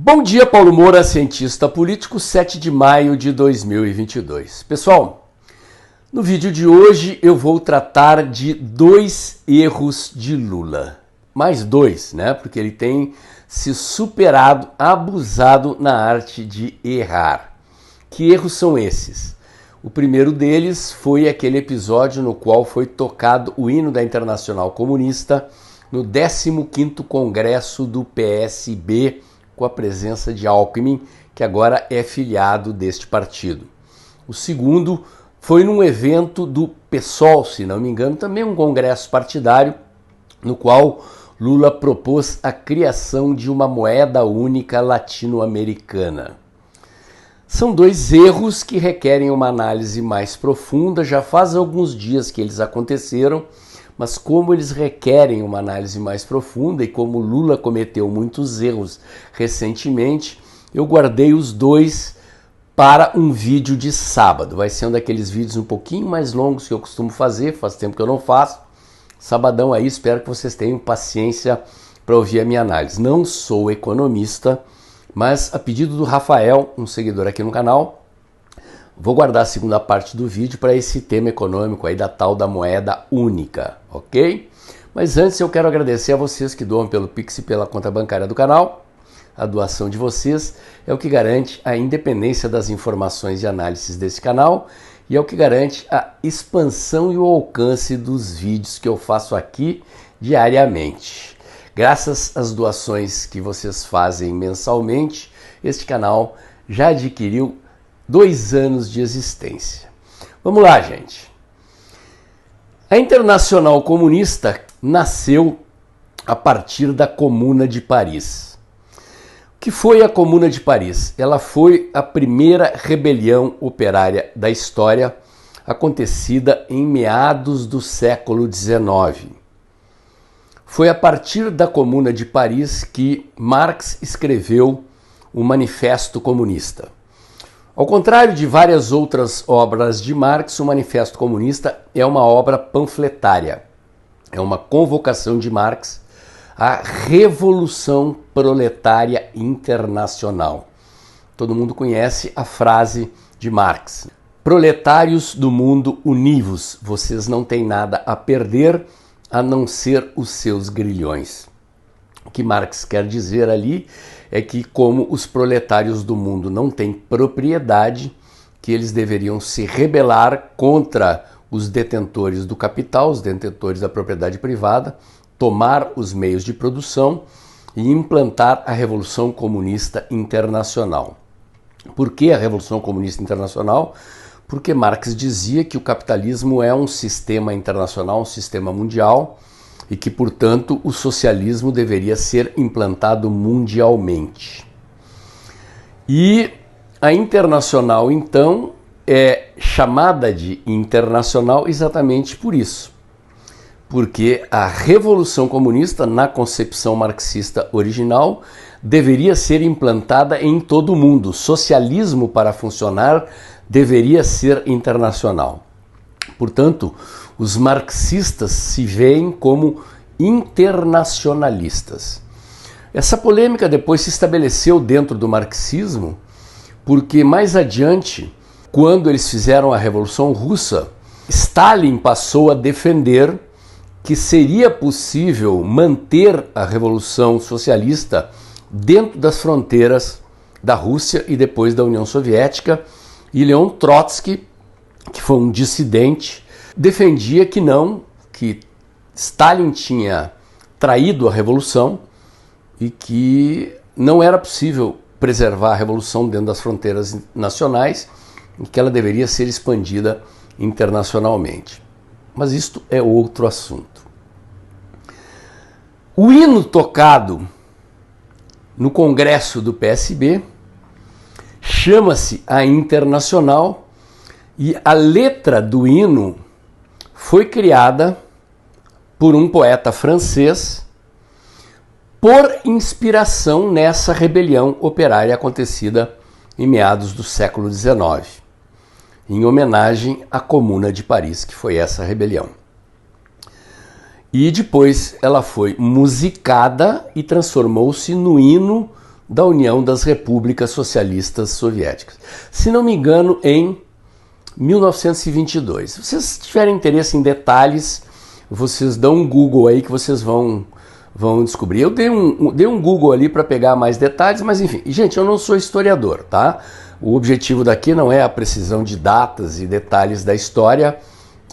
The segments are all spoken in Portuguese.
Bom dia, Paulo Moura, cientista político, 7 de maio de 2022. Pessoal, no vídeo de hoje eu vou tratar de 2 erros de Lula. Mais 2, né? Porque ele tem se superado, abusado na arte de errar. Que erros são esses? O primeiro deles foi aquele episódio no qual foi tocado o hino da Internacional Comunista no 15º Congresso do PSB, com a presença de Alckmin, que agora é filiado deste partido. O segundo foi num evento do PSOL, se não me engano, também um congresso partidário, no qual Lula propôs a criação de uma moeda única latino-americana. São 2 erros que requerem uma análise mais profunda, já faz alguns dias que eles aconteceram, mas como eles requerem uma análise mais profunda e como Lula cometeu muitos erros recentemente, eu guardei os 2 para um vídeo de sábado. Vai ser um daqueles vídeos um pouquinho mais longos que eu costumo fazer, faz tempo que eu não faço. Sabadão aí, espero que vocês tenham paciência para ouvir a minha análise. Não sou economista, mas a pedido do Rafael, um seguidor aqui no canal, vou guardar a segunda parte do vídeo para esse tema econômico aí da tal da moeda única, ok? Mas antes eu quero agradecer a vocês que doam pelo Pix e pela conta bancária do canal. A doação de vocês é o que garante a independência das informações e análises desse canal e é o que garante a expansão e o alcance dos vídeos que eu faço aqui diariamente. Graças às doações que vocês fazem mensalmente, este canal já adquiriu 2 anos de existência. Vamos lá, gente. A Internacional Comunista nasceu a partir da Comuna de Paris. O que foi a Comuna de Paris? Ela foi a primeira rebelião operária da história, acontecida em meados do século XIX. Foi a partir da Comuna de Paris que Marx escreveu o Manifesto Comunista. Ao contrário de várias outras obras de Marx, o Manifesto Comunista é uma obra panfletária. É uma convocação de Marx à Revolução Proletária Internacional. Todo mundo conhece a frase de Marx: proletários do mundo, univos, vocês não têm nada a perder a não ser os seus grilhões. O que Marx quer dizer ali é que, como os proletários do mundo não têm propriedade, que eles deveriam se rebelar contra os detentores do capital, os detentores da propriedade privada, tomar os meios de produção e implantar a Revolução Comunista Internacional. Por que a Revolução Comunista Internacional? Porque Marx dizia que o capitalismo é um sistema internacional, um sistema mundial, e que, portanto, o socialismo deveria ser implantado mundialmente. E a Internacional, então, é chamada de Internacional exatamente por isso. Porque a Revolução Comunista, na concepção marxista original, deveria ser implantada em todo o mundo. O socialismo, para funcionar, deveria ser internacional. Portanto, os marxistas se veem como internacionalistas. Essa polêmica depois se estabeleceu dentro do marxismo, porque mais adiante, quando eles fizeram a Revolução Russa, Stalin passou a defender que seria possível manter a Revolução Socialista dentro das fronteiras da Rússia e depois da União Soviética, e Leon Trotsky, que foi um dissidente, defendia que não, que Stalin tinha traído a Revolução e que não era possível preservar a Revolução dentro das fronteiras nacionais e que ela deveria ser expandida internacionalmente. Mas isto é outro assunto. O hino tocado no Congresso do PSB chama-se a Internacional e a letra do hino foi criada por um poeta francês por inspiração nessa rebelião operária acontecida em meados do século XIX, em homenagem à Comuna de Paris, que foi essa rebelião. E depois ela foi musicada e transformou-se no hino da União das Repúblicas Socialistas Soviéticas. Se não me engano, em 1922. Se vocês tiverem interesse em detalhes, vocês dão um Google aí que vocês vão descobrir. Eu dei um Google ali para pegar mais detalhes, mas enfim. Gente, eu não sou historiador, tá? O objetivo daqui não é a precisão de datas e detalhes da história,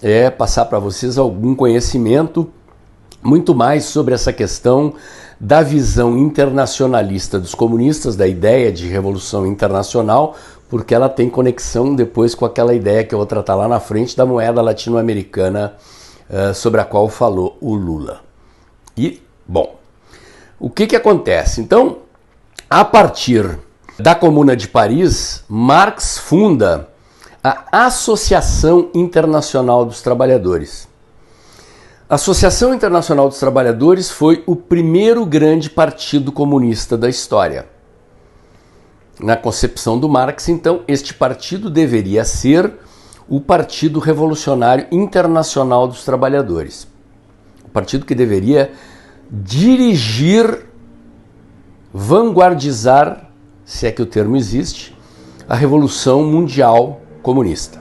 é passar para vocês algum conhecimento muito mais sobre essa questão da visão internacionalista dos comunistas, da ideia de revolução internacional, porque ela tem conexão depois com aquela ideia que eu vou tratar lá na frente da moeda latino-americana sobre a qual falou o Lula. E, bom, o que acontece? Então, a partir da Comuna de Paris, Marx funda a Associação Internacional dos Trabalhadores. A Associação Internacional dos Trabalhadores foi o primeiro grande partido comunista da história. Na concepção do Marx, então, este partido deveria ser o Partido Revolucionário Internacional dos Trabalhadores. O partido que deveria dirigir, vanguardizar, se é que o termo existe, a Revolução Mundial Comunista.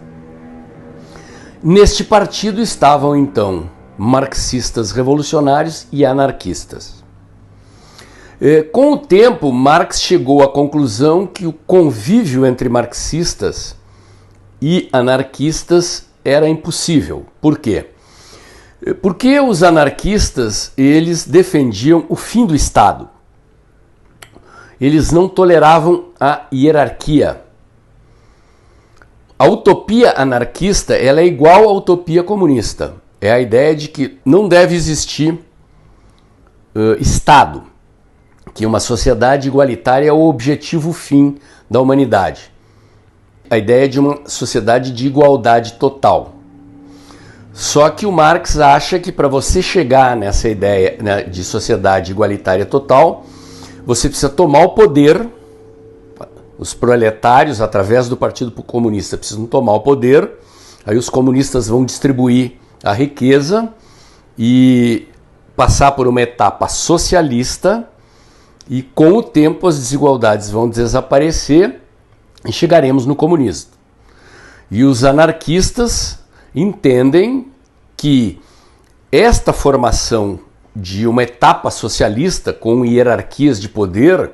Neste partido estavam, então, marxistas revolucionários e anarquistas. Com o tempo, Marx chegou à conclusão que o convívio entre marxistas e anarquistas era impossível. Por quê? Porque os anarquistas, eles defendiam o fim do Estado. Eles não toleravam a hierarquia. A utopia anarquista, ela é igual à utopia comunista. É a ideia de que não deve existir Estado, que uma sociedade igualitária é o objetivo fim da humanidade. A ideia de uma sociedade de igualdade total. Só que o Marx acha que para você chegar nessa ideia, né, de sociedade igualitária total, você precisa tomar o poder. Os proletários, através do Partido Comunista, precisam tomar o poder. Aí os comunistas vão distribuir a riqueza e passar por uma etapa socialista, e com o tempo as desigualdades vão desaparecer e chegaremos no comunismo. E os anarquistas entendem que esta formação de uma etapa socialista com hierarquias de poder,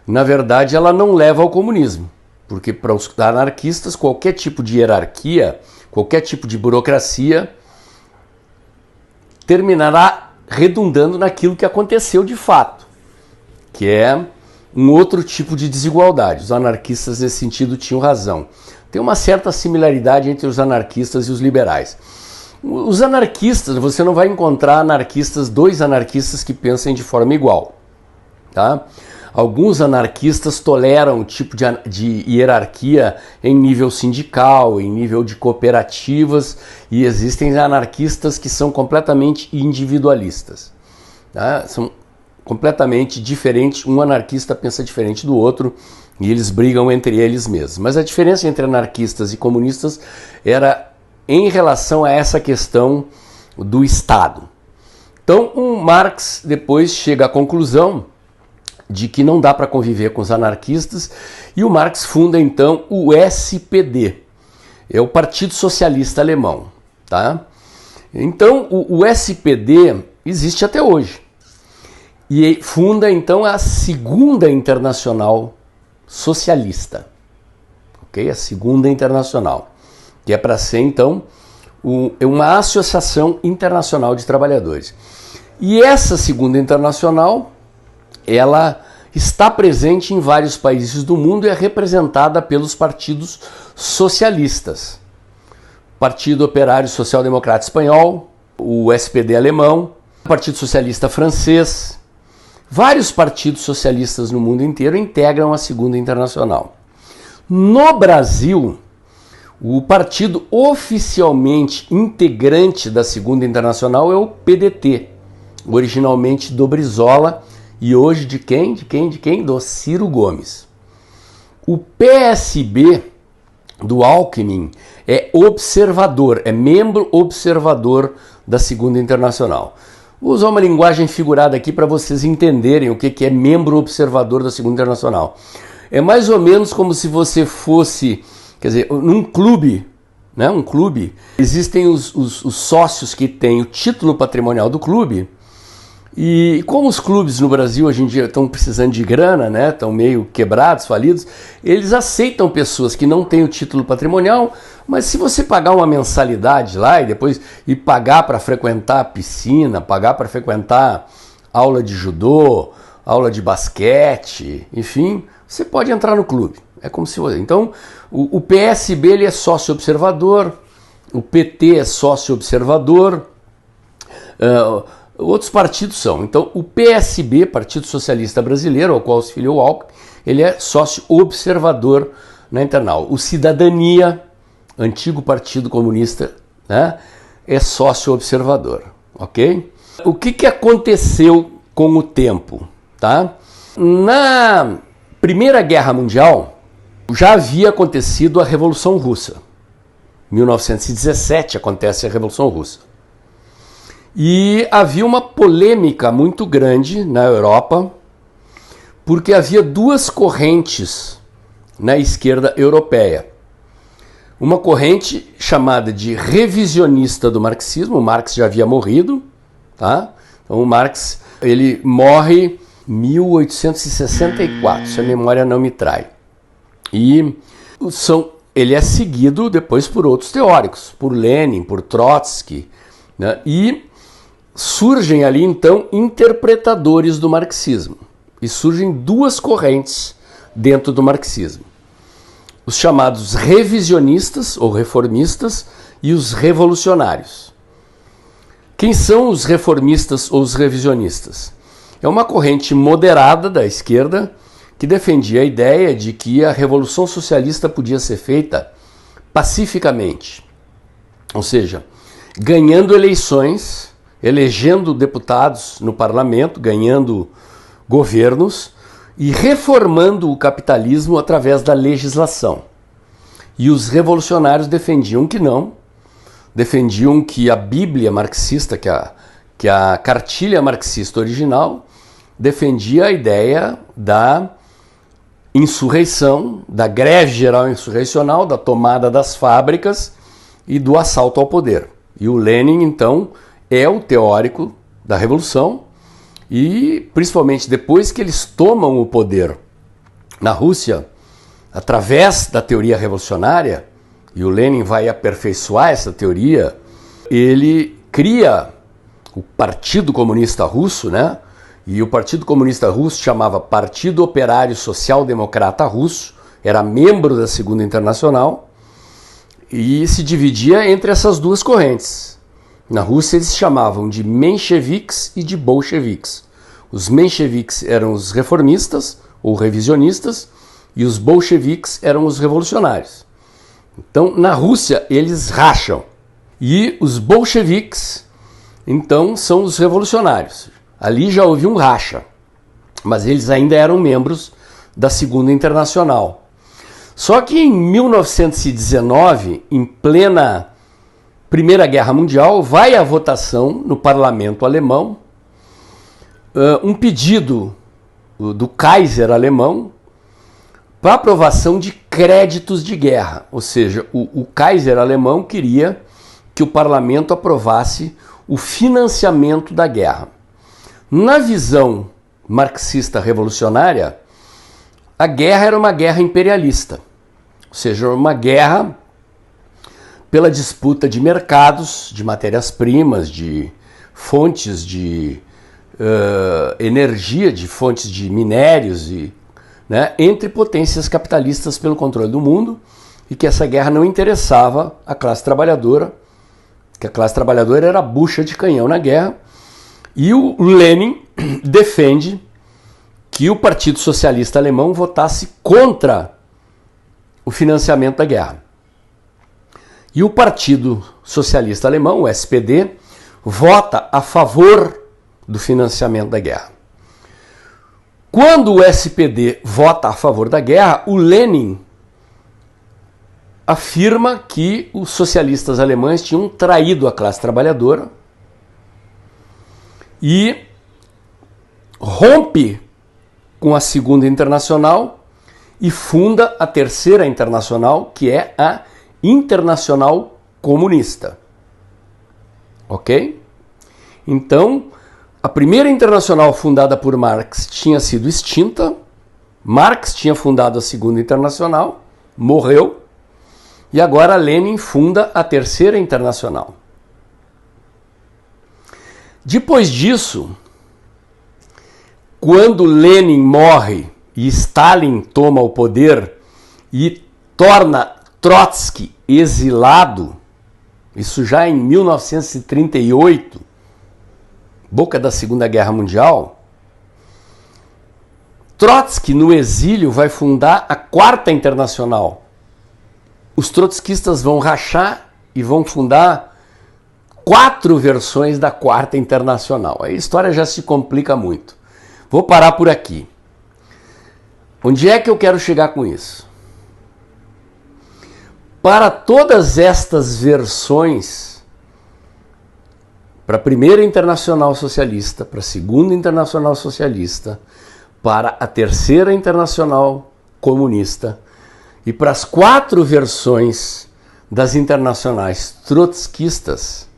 na verdade, ela não leva ao comunismo. Porque para os anarquistas, qualquer tipo de hierarquia, qualquer tipo de burocracia terminará redundando naquilo que aconteceu de fato, que é um outro tipo de desigualdade. Os anarquistas, nesse sentido, tinham razão. Tem uma certa similaridade entre os anarquistas e os liberais. Os anarquistas, você não vai encontrar dois anarquistas que pensem de forma igual. Tá? Alguns anarquistas toleram um tipo de hierarquia em nível sindical, em nível de cooperativas, e existem anarquistas que são completamente individualistas. Tá? São completamente diferentes, um anarquista pensa diferente do outro e eles brigam entre eles mesmos. Mas a diferença entre anarquistas e comunistas era em relação a essa questão do Estado. Então, o Marx depois chega à conclusão de que não dá para conviver com os anarquistas, e o Marx funda então o SPD, é o Partido Socialista Alemão. Tá? Então o SPD existe até hoje, e funda então a Segunda Internacional Socialista, ok? A Segunda Internacional, que é para ser então uma associação internacional de trabalhadores. E essa Segunda Internacional, ela está presente em vários países do mundo e é representada pelos partidos socialistas. Partido Operário Social Democrata Espanhol, o SPD alemão, o Partido Socialista francês. Vários partidos socialistas no mundo inteiro integram a Segunda Internacional. No Brasil, o partido oficialmente integrante da Segunda Internacional é o PDT, originalmente do Brizola, e hoje de quem? De quem? Do Ciro Gomes. O PSB do Alckmin é observador, é membro observador da Segunda Internacional. Vou usar uma linguagem figurada aqui para vocês entenderem o que é membro observador da Segunda Internacional. É mais ou menos como se você fosse, quer dizer, num clube, né? Um clube, existem os sócios que têm o título patrimonial do clube, e como os clubes no Brasil hoje em dia estão precisando de grana, né? Estão meio quebrados, falidos, eles aceitam pessoas que não têm o título patrimonial, mas se você pagar uma mensalidade lá e depois pagar para frequentar a piscina, pagar para frequentar aula de judô, aula de basquete, enfim, você pode entrar no clube. É como se fosse. Então, o PSB ele é sócio observador, o PT é sócio observador, outros partidos são. Então, o PSB, Partido Socialista Brasileiro, ao qual se filiou o Alckmin, ele é sócio observador na Internal. O Cidadania, antigo Partido Comunista, né, é sócio observador, ok? O que aconteceu com o tempo, tá? Na Primeira Guerra Mundial, já havia acontecido a Revolução Russa. Em 1917 acontece a Revolução Russa. E havia uma polêmica muito grande na Europa, porque havia duas correntes na esquerda europeia. Uma corrente chamada de revisionista do marxismo, o Marx já havia morrido, tá? Então o Marx, ele morre em 1864, se a memória não me trai. E ele é seguido depois por outros teóricos, por Lenin, por Trotsky, né? E surgem ali então interpretadores do marxismo. E surgem duas correntes dentro do marxismo. Os chamados revisionistas ou reformistas e os revolucionários. Quem são os reformistas ou os revisionistas? É uma corrente moderada da esquerda que defendia a ideia de que a Revolução Socialista podia ser feita pacificamente. Ou seja, ganhando eleições, elegendo deputados no parlamento, ganhando governos e reformando o capitalismo através da legislação. E os revolucionários defendiam que não, defendiam que a Bíblia marxista, que a cartilha marxista original, defendia a ideia da insurreição, da greve geral insurrecional, da tomada das fábricas e do assalto ao poder. E o Lenin, então, é o teórico da Revolução e, principalmente depois que eles tomam o poder na Rússia, através da teoria revolucionária, e o Lenin vai aperfeiçoar essa teoria, ele cria o Partido Comunista Russo, né? E o Partido Comunista Russo chamava Partido Operário Social Democrata Russo, era membro da Segunda Internacional e se dividia entre essas duas correntes. Na Rússia eles se chamavam de mencheviques e de bolcheviques. Os mencheviques eram os reformistas ou revisionistas e os bolcheviques eram os revolucionários. Então, na Rússia eles racham e os bolcheviques, então, são os revolucionários. Ali já houve um racha, mas eles ainda eram membros da Segunda Internacional. Só que em 1919, em plena Primeira Guerra Mundial, vai à votação no parlamento alemão um pedido do Kaiser alemão para aprovação de créditos de guerra. Ou seja, o Kaiser alemão queria que o parlamento aprovasse o financiamento da guerra. Na visão marxista revolucionária, a guerra era uma guerra imperialista, ou seja, uma guerra pela disputa de mercados, de matérias-primas, de fontes de energia, de fontes de minérios, né, entre potências capitalistas pelo controle do mundo, e que essa guerra não interessava a classe trabalhadora, que a classe trabalhadora era a bucha de canhão na guerra. E o Lenin defende que o Partido Socialista Alemão votasse contra o financiamento da guerra. E o Partido Socialista Alemão, o SPD, vota a favor do financiamento da guerra. Quando o SPD vota a favor da guerra, o Lenin afirma que os socialistas alemães tinham traído a classe trabalhadora e rompe com a Segunda Internacional e funda a Terceira Internacional, que é a Internacional Comunista. Ok? Então, a Primeira Internacional fundada por Marx tinha sido extinta, Marx tinha fundado a Segunda Internacional, morreu, e agora Lenin funda a Terceira Internacional. Depois disso, quando Lenin morre e Stalin toma o poder e torna Trotsky exilado, isso já em 1938, boca da Segunda Guerra Mundial, Trotsky no exílio vai fundar a Quarta Internacional. Os trotskistas vão rachar e vão fundar 4 versões da Quarta Internacional. Aí a história já se complica muito. Vou parar por aqui. Onde é que eu quero chegar com isso? Para todas estas versões, para a Primeira Internacional Socialista, para a Segunda Internacional Socialista, para a Terceira Internacional Comunista e para as 4 versões das internacionais trotskistas,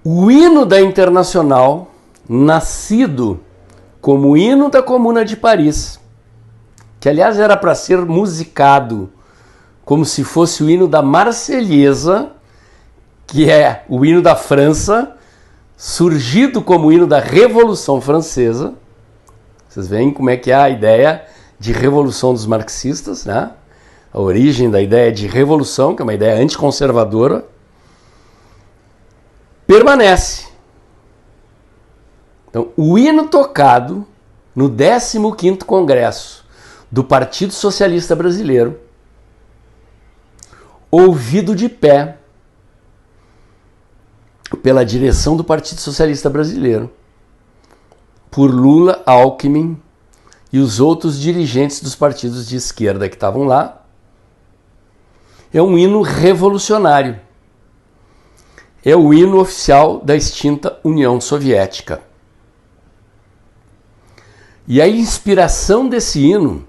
o hino da Internacional, nascido como hino da Comuna de Paris, que aliás era para ser musicado como se fosse o hino da Marselhesa, que é o hino da França, surgido como hino da Revolução Francesa. Vocês veem como é que é a ideia de revolução dos marxistas, né? A origem da ideia de revolução, que é uma ideia anticonservadora, permanece. Então, o hino tocado no 15º Congresso do Partido Socialista Brasileiro, ouvido de pé pela direção do Partido Socialista Brasileiro, por Lula, Alckmin e os outros dirigentes dos partidos de esquerda que estavam lá, é um hino revolucionário. É o hino oficial da extinta União Soviética. E a inspiração desse hino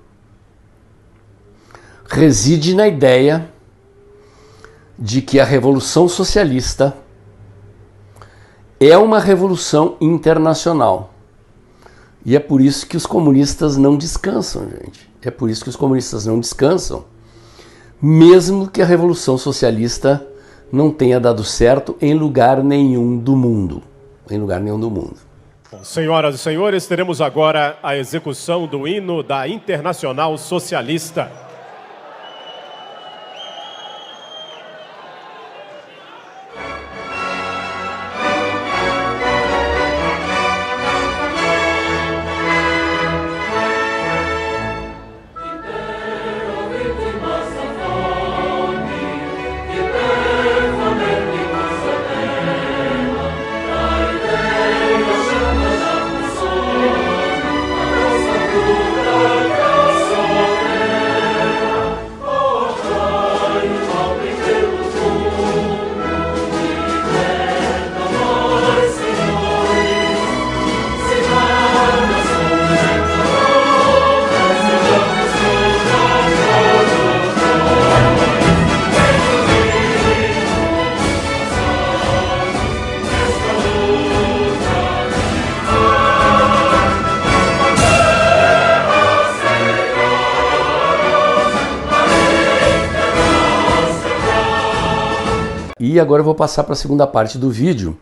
reside na ideia de que a Revolução Socialista é uma revolução internacional. E é por isso que os comunistas não descansam, gente. É por isso que os comunistas não descansam, mesmo que a Revolução Socialista não tenha dado certo em lugar nenhum do mundo. Em lugar nenhum do mundo. Senhoras e senhores, teremos agora a execução do hino da Internacional Socialista. E agora eu vou passar para a segunda parte do vídeo,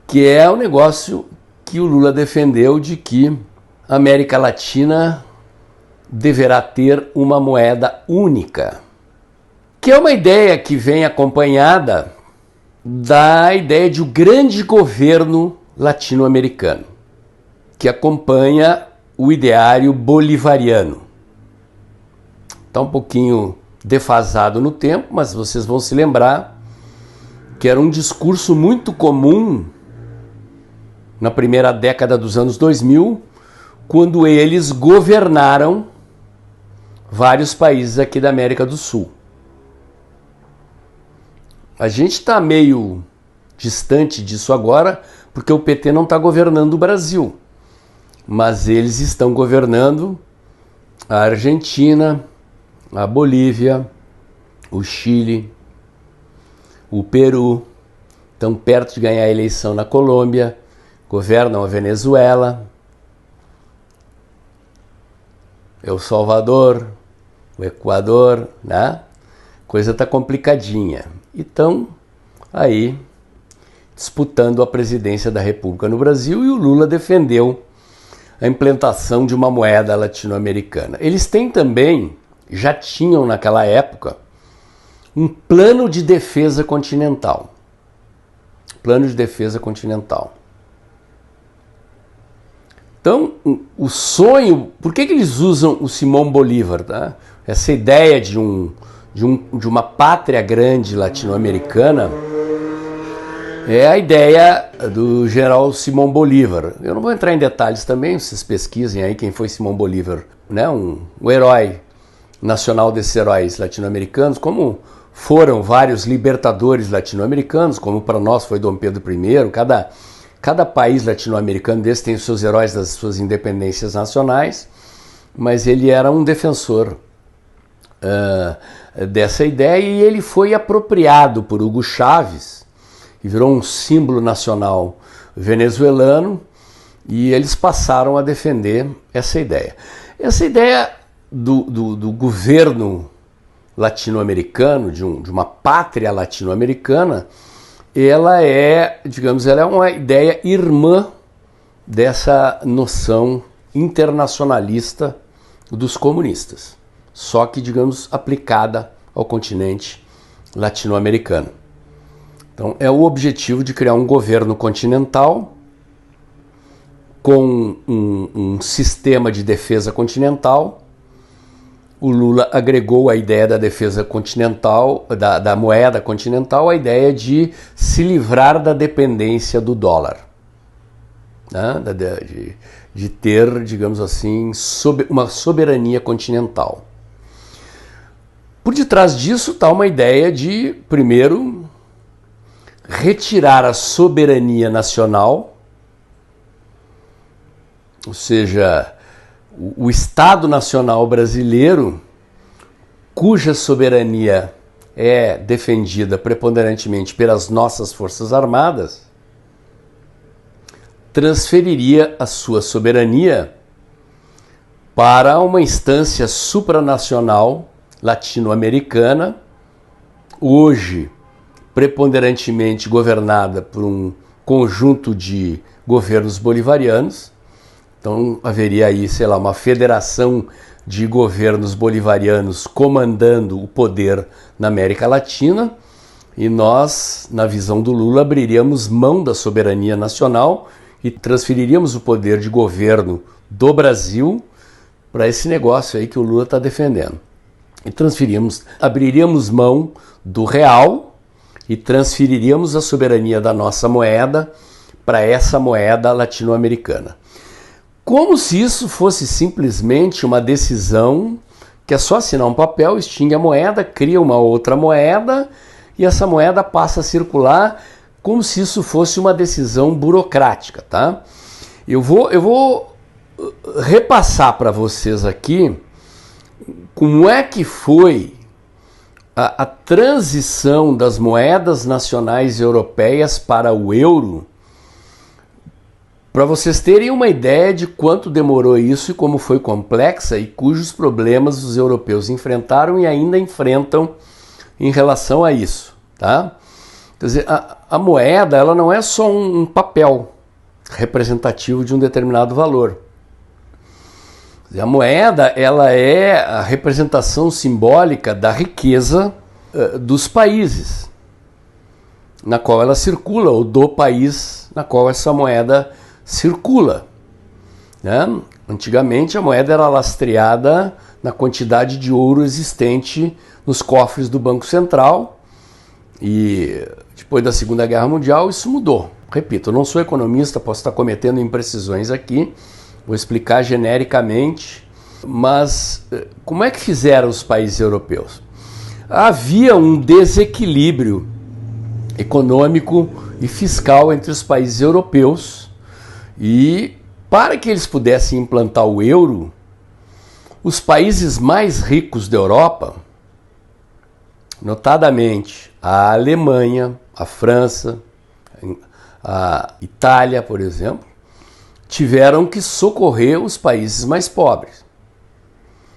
que é o negócio que o Lula defendeu de que a América Latina deverá ter uma moeda única, que é uma ideia que vem acompanhada da ideia de um grande governo latino-americano, que acompanha o ideário bolivariano. Está um pouquinho defasado no tempo, mas vocês vão se lembrar que era um discurso muito comum na primeira década dos anos 2000, quando eles governaram vários países aqui da América do Sul. A gente está meio distante disso agora, porque o PT não está governando o Brasil. Mas eles estão governando a Argentina, a Bolívia, o Chile, o Peru, estão perto de ganhar a eleição na Colômbia, governam a Venezuela, El Salvador, o Equador, né? Coisa está complicadinha. E estão aí disputando a presidência da República no Brasil, e o Lula defendeu a implantação de uma moeda latino-americana. Eles têm também, já tinham naquela época, um plano de defesa continental. Plano de defesa continental. Então, o sonho... Por que eles usam o Simão Bolívar? Tá? Essa ideia de uma pátria grande latino-americana é a ideia do general Simão Bolívar. Eu não vou entrar em detalhes também, vocês pesquisem aí quem foi Simão Bolívar, né? O herói nacional desses heróis latino-americanos, como foram vários libertadores latino-americanos, como para nós foi Dom Pedro I. Cada país latino-americano desse tem os seus heróis das suas independências nacionais, mas ele era um defensor dessa ideia, e ele foi apropriado por Hugo Chávez e virou um símbolo nacional venezuelano, e eles passaram a defender essa ideia. Essa ideia do governo latino-americano, de uma pátria latino-americana, ela é, digamos, ela é uma ideia irmã dessa noção internacionalista dos comunistas, só que, digamos, aplicada ao continente latino-americano. Então, é o objetivo de criar um governo continental com um sistema de defesa continental. O Lula agregou a ideia da defesa continental, da moeda continental, a ideia de se livrar da dependência do dólar, né? De ter, digamos assim, uma soberania continental. Por detrás disso está uma ideia de, primeiro, retirar a soberania nacional, ou seja, o Estado Nacional brasileiro, cuja soberania é defendida preponderantemente pelas nossas Forças Armadas, transferiria a sua soberania para uma instância supranacional latino-americana, hoje preponderantemente governada por um conjunto de governos bolivarianos. Então haveria aí, sei lá, uma federação de governos bolivarianos comandando o poder na América Latina, e nós, na visão do Lula, abriríamos mão da soberania nacional e transferiríamos o poder de governo do Brasil para esse negócio aí que o Lula está defendendo. E abriríamos mão do real e transferiríamos a soberania da nossa moeda para essa moeda latino-americana. Como se isso fosse simplesmente uma decisão que é só assinar um papel, extingue a moeda, cria uma outra moeda e essa moeda passa a circular, como se isso fosse uma decisão burocrática, tá? Eu vou repassar para vocês aqui como é que foi a transição das moedas nacionais europeias para o euro, para vocês terem uma ideia de quanto demorou isso e como foi complexa e cujos problemas os europeus enfrentaram e ainda enfrentam em relação a isso, tá? Quer dizer, a moeda, ela não é só um papel representativo de um determinado valor. Quer dizer, a moeda, ela é a representação simbólica da riqueza dos países na qual ela circula, ou do país na qual essa moeda circula, né? Antigamente a moeda era lastreada na quantidade de ouro existente nos cofres do Banco Central, e depois da Segunda Guerra Mundial isso mudou. Repito, eu não sou economista, posso estar cometendo imprecisões aqui, vou explicar genericamente, mas como é que fizeram os países europeus? Havia um desequilíbrio econômico e fiscal entre os países europeus. E para que eles pudessem implantar o euro, os países mais ricos da Europa, notadamente a Alemanha, a França, a Itália, por exemplo, tiveram que socorrer os países mais pobres.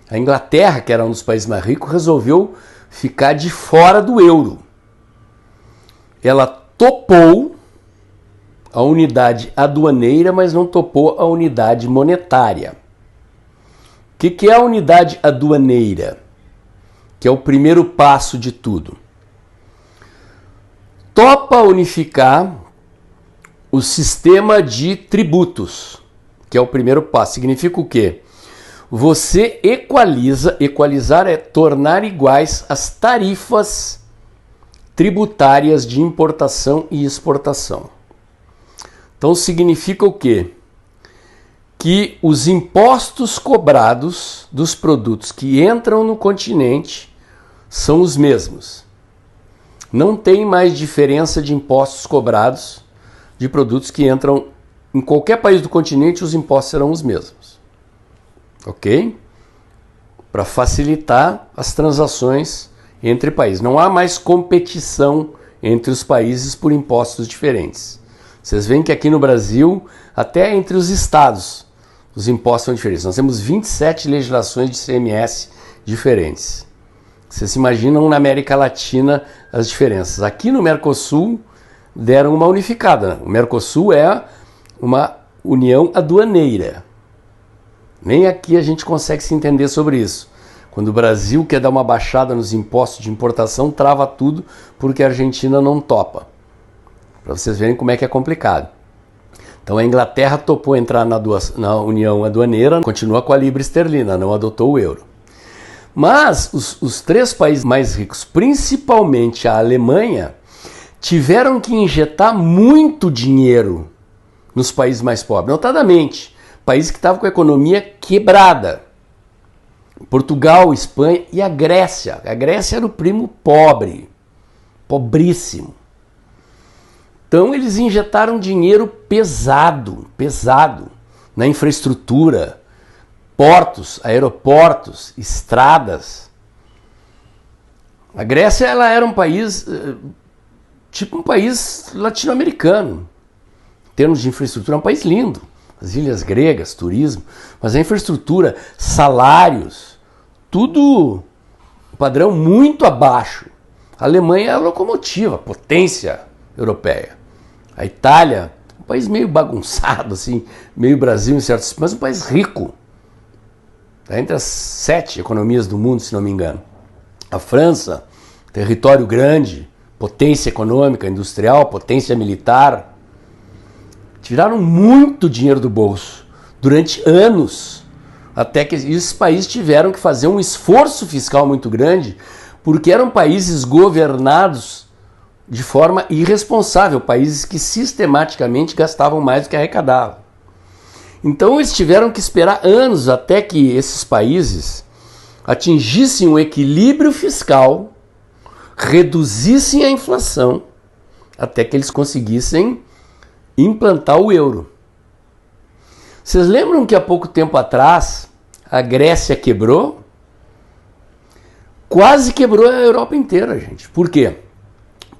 A Inglaterra, que era um dos países mais ricos, resolveu ficar de fora do euro. Ela topou a unidade aduaneira, mas não topou a unidade monetária. O que é a unidade aduaneira? Que é o primeiro passo de tudo. Topa unificar o sistema de tributos, que é o primeiro passo. Significa o quê? Você equalizar é tornar iguais as tarifas tributárias de importação e exportação. Então significa o quê? Que os impostos cobrados dos produtos que entram no continente são os mesmos. Não tem mais diferença de impostos cobrados de produtos que entram em qualquer país do continente, os impostos serão os mesmos. Ok? Para facilitar as transações entre países. Não há mais competição entre os países por impostos diferentes. Vocês veem que aqui no Brasil, até entre os estados, os impostos são diferentes. Nós temos 27 legislações de CMS diferentes. Vocês se imaginam na América Latina as diferenças. Aqui no Mercosul deram uma unificada. O Mercosul é uma união aduaneira. Nem aqui a gente consegue se entender sobre isso. Quando o Brasil quer dar uma baixada nos impostos de importação, trava tudo porque a Argentina não topa. Para vocês verem como é que é complicado. Então a Inglaterra topou entrar na União Aduaneira, continua com a libra esterlina, não adotou o euro. Mas os três países mais ricos, principalmente a Alemanha, tiveram que injetar muito dinheiro nos países mais pobres. Notadamente, países que estavam com a economia quebrada. Portugal, Espanha e a Grécia. A Grécia era o primo pobre, pobríssimo. Então eles injetaram dinheiro pesado na infraestrutura, portos, aeroportos, estradas. A Grécia ela era um país, tipo um país latino-americano. Em termos de infraestrutura, é um país lindo. As ilhas gregas, turismo, mas a infraestrutura, salários, tudo padrão muito abaixo. A Alemanha é a locomotiva, potência europeia. A Itália, um país meio bagunçado, assim, meio Brasil em certos, mas um país rico. Está entre as 7 economias do mundo, se não me engano. A França, território grande, potência econômica, industrial, potência militar. Tiraram muito dinheiro do bolso durante anos, até que esses países tiveram que fazer um esforço fiscal muito grande, porque eram países governados de forma irresponsável, países que sistematicamente gastavam mais do que arrecadavam. Então eles tiveram que esperar anos até que esses países atingissem um equilíbrio fiscal, reduzissem a inflação, até que eles conseguissem implantar o euro. Vocês lembram que há pouco tempo atrás a Grécia quebrou? Quase quebrou a Europa inteira, gente. Por quê?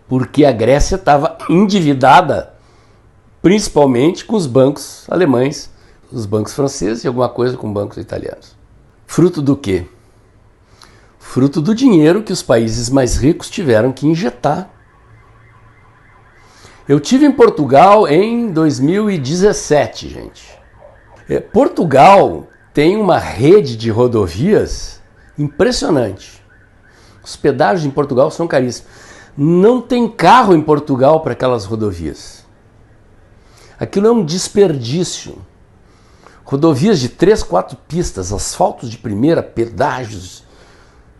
Porque a Grécia estava endividada, principalmente com os bancos alemães, os bancos franceses e alguma coisa com bancos italianos. Fruto do quê? Fruto do dinheiro que os países mais ricos tiveram que injetar. Eu tive em Portugal em 2017, gente. Portugal tem uma rede de rodovias impressionante. Os pedágios em Portugal são caríssimos. Não tem carro em Portugal para aquelas rodovias. Aquilo é um desperdício. Rodovias de 3, 4 pistas, asfaltos de primeira, pedágios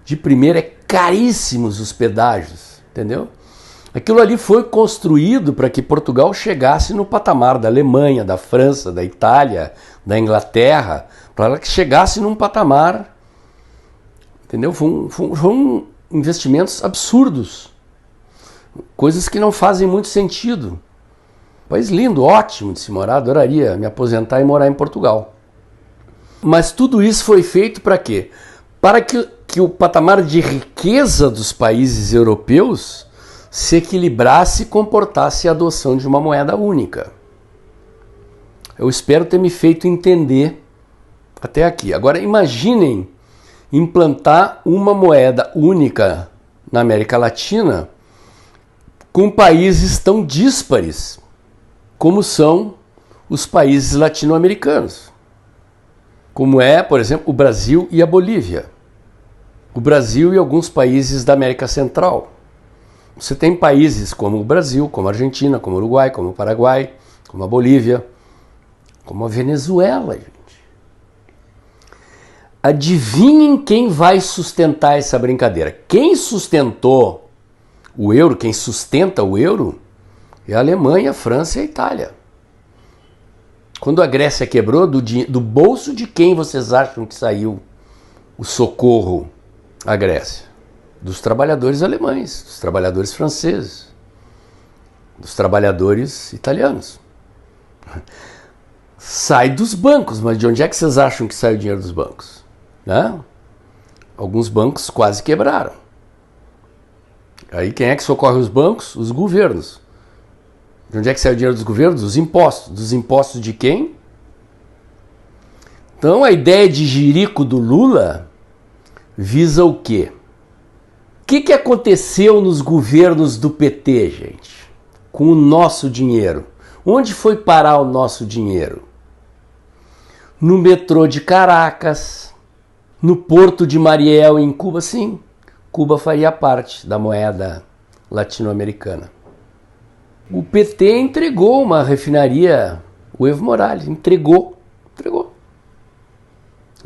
de primeira, é caríssimos os pedágios, entendeu? Aquilo ali foi construído para que Portugal chegasse no patamar da Alemanha, da França, da Itália, da Inglaterra, para que chegasse num patamar, entendeu? Foram investimentos absurdos. Coisas que não fazem muito sentido. País lindo, ótimo de se morar, adoraria me aposentar e morar em Portugal. Mas tudo isso foi feito para quê? Para que o patamar de riqueza dos países europeus se equilibrasse e comportasse a adoção de uma moeda única. Eu espero ter me feito entender até aqui. Agora imaginem implantar uma moeda única na América Latina com países tão díspares como são os países latino-americanos. Como é, por exemplo, o Brasil e a Bolívia. O Brasil e alguns países da América Central. Você tem países como o Brasil, como a Argentina, como o Uruguai, como o Paraguai, como a Bolívia, como a Venezuela, gente. Adivinhem quem vai sustentar essa brincadeira. Quem sustentou o euro, quem sustenta o euro, é a Alemanha, a França e a Itália. Quando a Grécia quebrou, do bolso de quem vocês acham que saiu o socorro à Grécia? Dos trabalhadores alemães, dos trabalhadores franceses, dos trabalhadores italianos. Sai dos bancos, mas de onde é que vocês acham que sai o dinheiro dos bancos? Né? Alguns bancos quase quebraram. Aí quem é que socorre os bancos? Os governos. De onde é que sai o dinheiro dos governos? Dos impostos. Dos impostos de quem? Então a ideia de jirico do Lula visa o quê? O que aconteceu nos governos do PT, gente? Com o nosso dinheiro? Onde foi parar o nosso dinheiro? No metrô de Caracas, no porto de Mariel em Cuba, sim. Cuba faria parte da moeda latino-americana. O PT entregou uma refinaria, o Evo Morales, entregou. O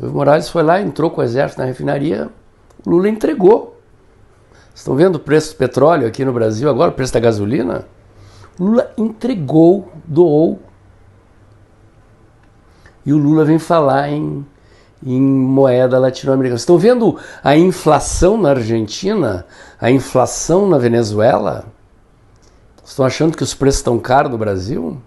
Evo Morales foi lá, entrou com o exército na refinaria, o Lula entregou. Vocês estão vendo o preço do petróleo aqui no Brasil agora, o preço da gasolina? O Lula entregou, doou. E o Lula vem falar em moeda latino-americana. Vocês estão vendo a inflação na Argentina, a inflação na Venezuela? Estão achando que os preços estão caros no Brasil?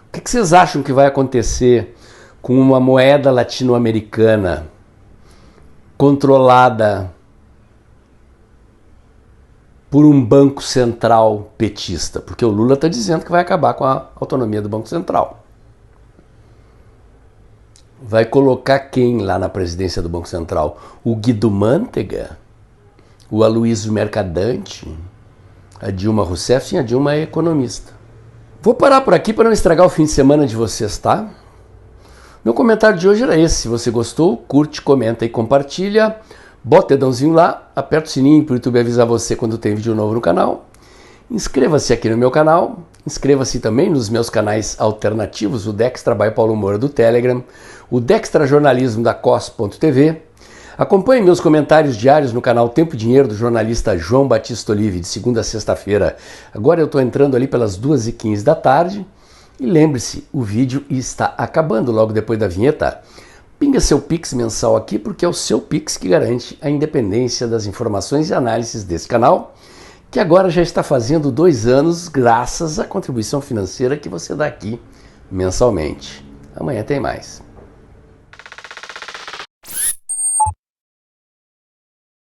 O que vocês acham que vai acontecer com uma moeda latino-americana controlada por um banco central petista? Porque o Lula está dizendo que vai acabar com a autonomia do Banco Central. Vai colocar quem lá na presidência do Banco Central? O Guido Mantega? O Aloysio Mercadante? A Dilma Rousseff? Sim, a Dilma é economista. Vou parar por aqui para não estragar o fim de semana de vocês, tá? Meu comentário de hoje era esse. Se você gostou, curte, comenta e compartilha. Bota o dedãozinho lá, aperta o sininho para o YouTube avisar você quando tem vídeo novo no canal. Inscreva-se aqui no meu canal. Inscreva-se também nos meus canais alternativos, o Dextra by Paulo Moura do Telegram, o Dextra Jornalismo da COS.tv. Acompanhe meus comentários diários no canal Tempo e Dinheiro do jornalista João Batista Olive, de segunda a sexta-feira. Agora eu estou entrando ali pelas 2h15 da tarde. E lembre-se, o vídeo está acabando logo depois da vinheta. Pinga seu Pix mensal aqui, porque é o seu Pix que garante a independência das informações e análises desse canal, que agora já está fazendo 2 anos graças à contribuição financeira que você dá aqui mensalmente. Amanhã tem mais.